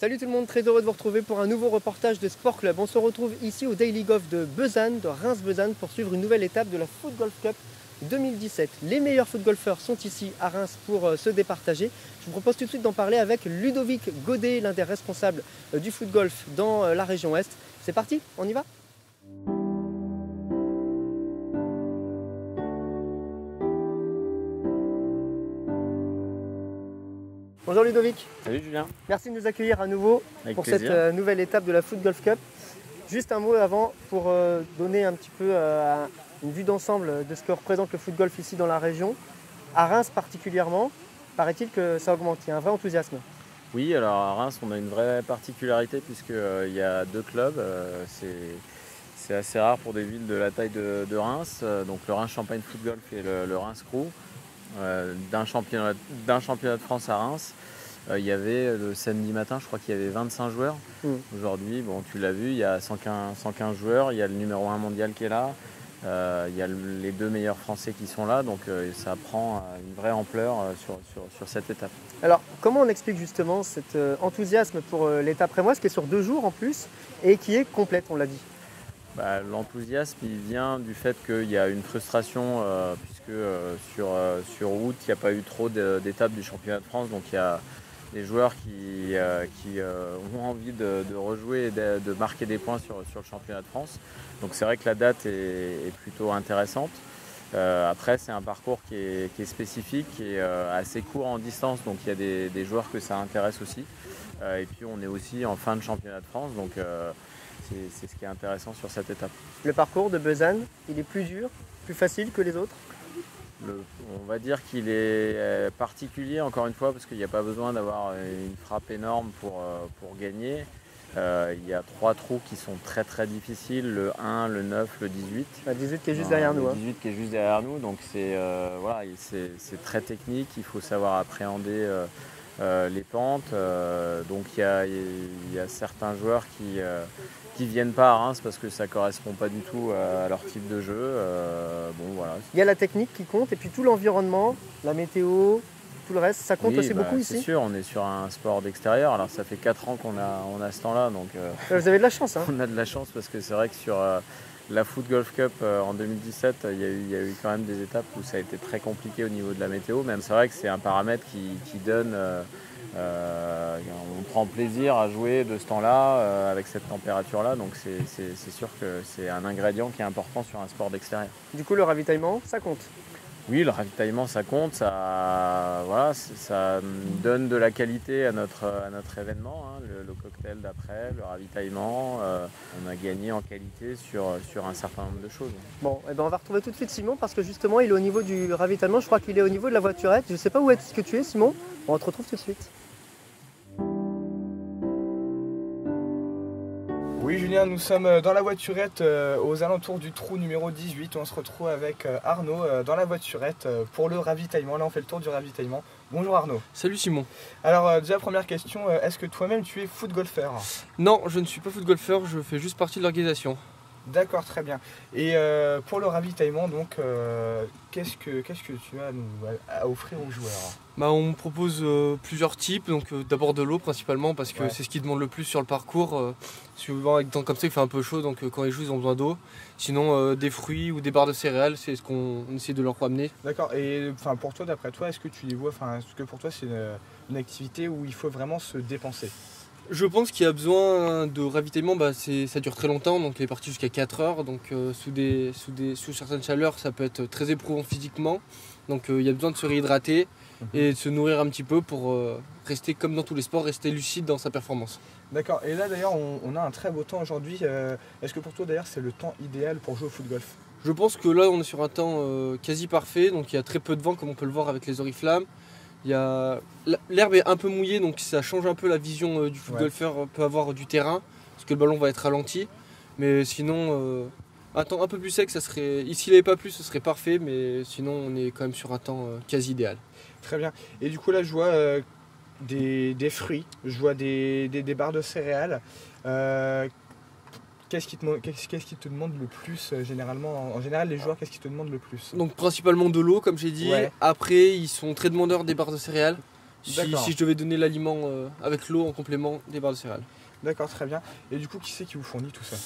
Salut tout le monde, très heureux de vous retrouver pour un nouveau reportage de Sport Club. On se retrouve ici au Daily Golf de Besanne, de Reims-Besanne, pour suivre une nouvelle étape de la Foot Golf Cup 2017. Les meilleurs foot golfeurs sont ici à Reims pour se départager. Je vous propose tout de suite d'en parler avec Ludovic Godet, l'un des responsables du foot golf dans la région Est. C'est parti, on y va ? Bonjour Ludovic. Salut Julien. Merci de nous accueillir à nouveau pour plaisir. cette nouvelle étape de la Foot Golf Cup. Juste un mot avant pour donner un petit peu une vue d'ensemble de ce que représente le foot golf ici dans la région. À Reims particulièrement, paraît-il que ça augmente, il y a un vrai enthousiasme. Oui, alors à Reims, on a une vraie particularité puisqu'il y a deux clubs. C'est assez rare pour des villes de la taille de Reims. Donc le Reims Champagne Foot Golf et le Reims Crew. D'un championnat de France à Reims. Il y avait le samedi matin, je crois qu'il y avait 25 joueurs. Aujourd'hui, bon, tu l'as vu, il y a 115 joueurs. Il y a le numéro 1 mondial qui est là. Il y a les deux meilleurs Français qui sont là. Donc ça prend une vraie ampleur sur cette étape. Alors, comment on explique justement cet enthousiasme pour l'étape rémoise qui est sur 2 jours en plus et qui est complète, on l'a dit? L'enthousiasme, il vient du fait qu'il y a une frustration puisque sur août, il n'y a pas eu trop d'étapes du championnat de France. Donc il y a des joueurs qui ont envie de rejouer et de marquer des points sur le championnat de France. Donc c'est vrai que la date est plutôt intéressante. Après, c'est un parcours qui est spécifique, qui est assez court en distance. Donc il y a des joueurs que ça intéresse aussi. Et puis on est aussi en fin de championnat de France. Donc c'est ce qui est intéressant sur cette étape. Le parcours de Besanne, il est plus dur, plus facile que les autres? On va dire qu'il est particulier, encore une fois, parce qu'il n'y a pas besoin d'avoir une frappe énorme pour gagner. Il y a 3 trous qui sont très très difficiles, le 1, le 9, le 18. Le 18 qui est juste derrière nous. Le 18 qui est juste derrière nous, donc c'est très technique, il faut savoir appréhender les pentes. Donc il y a certains joueurs qui viennent pas à Reims parce que ça correspond pas du tout à leur type de jeu. Voilà. Il y a la technique qui compte et puis tout l'environnement, la météo, tout le reste, ça compte aussi beaucoup ici. C'est sûr, on est sur un sport d'extérieur. Alors ça fait 4 ans qu'on a ce temps-là. Donc, vous avez de la chance. On a de la chance parce que c'est vrai que sur la Foot Golf Cup en 2017, il y a eu quand même des étapes où ça a été très compliqué au niveau de la météo. Même c'est vrai que c'est un paramètre qui donne... on prend plaisir à jouer de ce temps-là avec cette température-là, donc c'est sûr que c'est un ingrédient qui est important sur un sport d'extérieur. Du coup, le ravitaillement, ça compte? Oui, le ravitaillement, ça compte, ça donne de la qualité à notre événement, hein, le cocktail d'après, le ravitaillement. On a gagné en qualité sur un certain nombre de choses. Bon, on va retrouver tout de suite Simon parce que justement, il est au niveau du ravitaillement. Je crois qu'il est au niveau de la voiturette. Je ne sais pas où est-ce que tu es, Simon. On te retrouve tout de suite. Oui Julien, nous sommes dans la voiturette aux alentours du trou numéro 18. On se retrouve avec Arnaud dans la voiturette pour le ravitaillement. Là on fait le tour du ravitaillement. Bonjour Arnaud. Salut Simon. Alors déjà première question, est-ce que toi-même tu es foot golfeur? Non, je ne suis pas foot golfeur, je fais juste partie de l'organisation. D'accord, très bien. Et pour le ravitaillement, donc, qu'est-ce que tu as à offrir aux joueurs? On me propose plusieurs types, donc d'abord de l'eau principalement parce que c'est ce qui demande le plus sur le parcours. Souvent avec des temps comme ça il fait un peu chaud, donc quand ils jouent ils ont besoin d'eau. Sinon des fruits ou des barres de céréales, c'est ce qu'on essaie de leur ramener. D'accord, et pour toi, d'après toi, est-ce que tu les vois, est-ce que pour toi c'est une activité où il faut vraiment se dépenser? Je pense qu'il y a besoin de ravitaillement, ça dure très longtemps, donc il est parti jusqu'à 4 heures, donc sous certaines chaleurs ça peut être très éprouvant physiquement, donc il y a besoin de se réhydrater et de se nourrir un petit peu pour rester, comme dans tous les sports, rester lucide dans sa performance. D'accord, et là d'ailleurs on a un très beau temps aujourd'hui, est-ce que pour toi d'ailleurs c'est le temps idéal pour jouer au foot golf? Je pense que là on est sur un temps quasi parfait, donc il y a très peu de vent comme on peut le voir avec les oriflammes. L'herbe est un peu mouillée, donc ça change un peu la vision du foot golfeur peut avoir du terrain, parce que le ballon va être ralenti. Mais sinon, un temps un peu plus sec, ça serait. S'il n'y avait pas plus, ce serait parfait, mais sinon on est quand même sur un temps quasi idéal. Très bien. Et du coup là je vois des fruits, je vois des barres de céréales. Qu'est-ce qui te demande le plus généralement? En général, les joueurs, qu'est-ce qu'ils te demandent le plus? Donc principalement de l'eau, comme j'ai dit. Ouais. Après, ils sont très demandeurs des barres de céréales. si je devais donner l'aliment avec l'eau en complément des barres de céréales. D'accord, très bien. Et du coup, qui c'est qui vous fournit tout ça?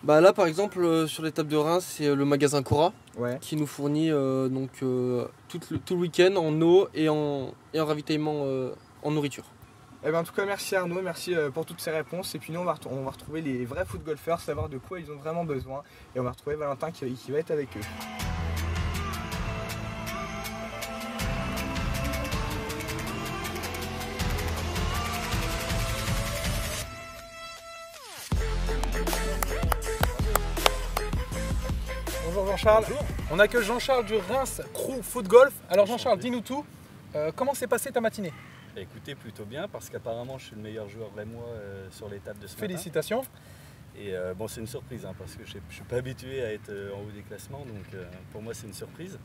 Bah là par exemple sur l'étape de Reims, c'est le magasin Cora qui nous fournit tout le week-end en eau et en ravitaillement en nourriture. Eh ben, en tout cas, merci Arnaud, merci pour toutes ces réponses. Et puis nous, on va retrouver les vrais foot golfeurs, savoir de quoi ils ont vraiment besoin. Et on va retrouver Valentin qui va être avec eux. Bonjour Jean-Charles. On accueille Jean-Charles du Reims Crew Foot Golf. Alors Jean-Charles, dis-nous tout. Comment s'est passée ta matinée? Écoutez, plutôt bien parce qu'apparemment je suis le meilleur joueur rémois sur l'étape de ce matin. Félicitations. Et bon, c'est une surprise parce que je ne suis pas habitué à être en haut des classements, donc pour moi c'est une surprise.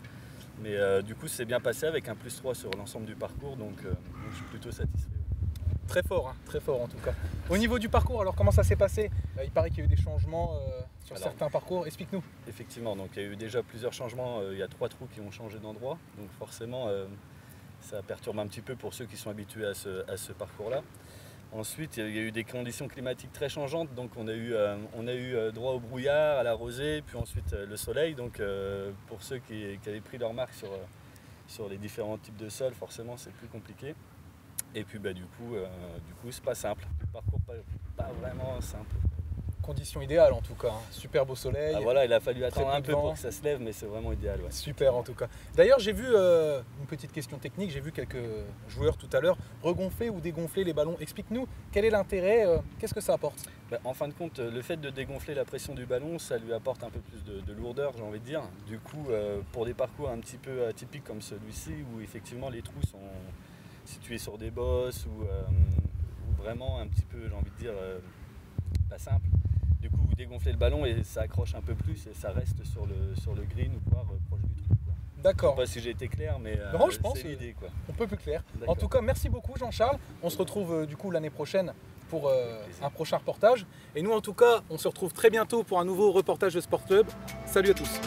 Mais du coup c'est bien passé avec un +3 sur l'ensemble du parcours, donc je suis plutôt satisfait. Très fort en tout cas. Au niveau du parcours, alors comment ça s'est passé? Il paraît qu'il y a eu des changements sur certains parcours, explique-nous. Effectivement, donc il y a eu déjà plusieurs changements, il y a 3 trous qui ont changé d'endroit, donc forcément ça perturbe un petit peu pour ceux qui sont habitués à ce parcours-là. Ensuite, il y a eu des conditions climatiques très changeantes, donc on a eu droit au brouillard, à la rosée, puis ensuite le soleil. Donc pour ceux qui avaient pris leur marque sur les différents types de sols, forcément c'est plus compliqué. Et puis du coup c'est pas simple, le parcours pas vraiment simple. Conditions idéales en tout cas, hein. Super beau soleil. Ah voilà, il a fallu attendre un peu pour que ça se lève, mais c'est vraiment idéal. Ouais. Super en tout cas. D'ailleurs j'ai vu une petite question technique, j'ai vu quelques joueurs tout à l'heure regonfler ou dégonfler les ballons. Explique-nous quel est l'intérêt, qu'est-ce que ça apporte? En fin de compte, le fait de dégonfler la pression du ballon, ça lui apporte un peu plus de lourdeur, j'ai envie de dire. Du coup, pour des parcours un petit peu atypiques comme celui-ci, où effectivement les trous sont situés sur des bosses ou vraiment un petit peu, j'ai envie de dire, pas simple. Du coup, vous dégonflez le ballon et ça accroche un peu plus et ça reste sur le green ou voire proche du trou. D'accord. Je ne sais pas si j'ai été clair, mais je pense c'est l'idée. On peut plus clair. En tout cas, merci beaucoup Jean-Charles. On se retrouve du coup l'année prochaine pour un prochain reportage. Et nous en tout cas, on se retrouve très bientôt pour un nouveau reportage de Sport Club. Salut à tous.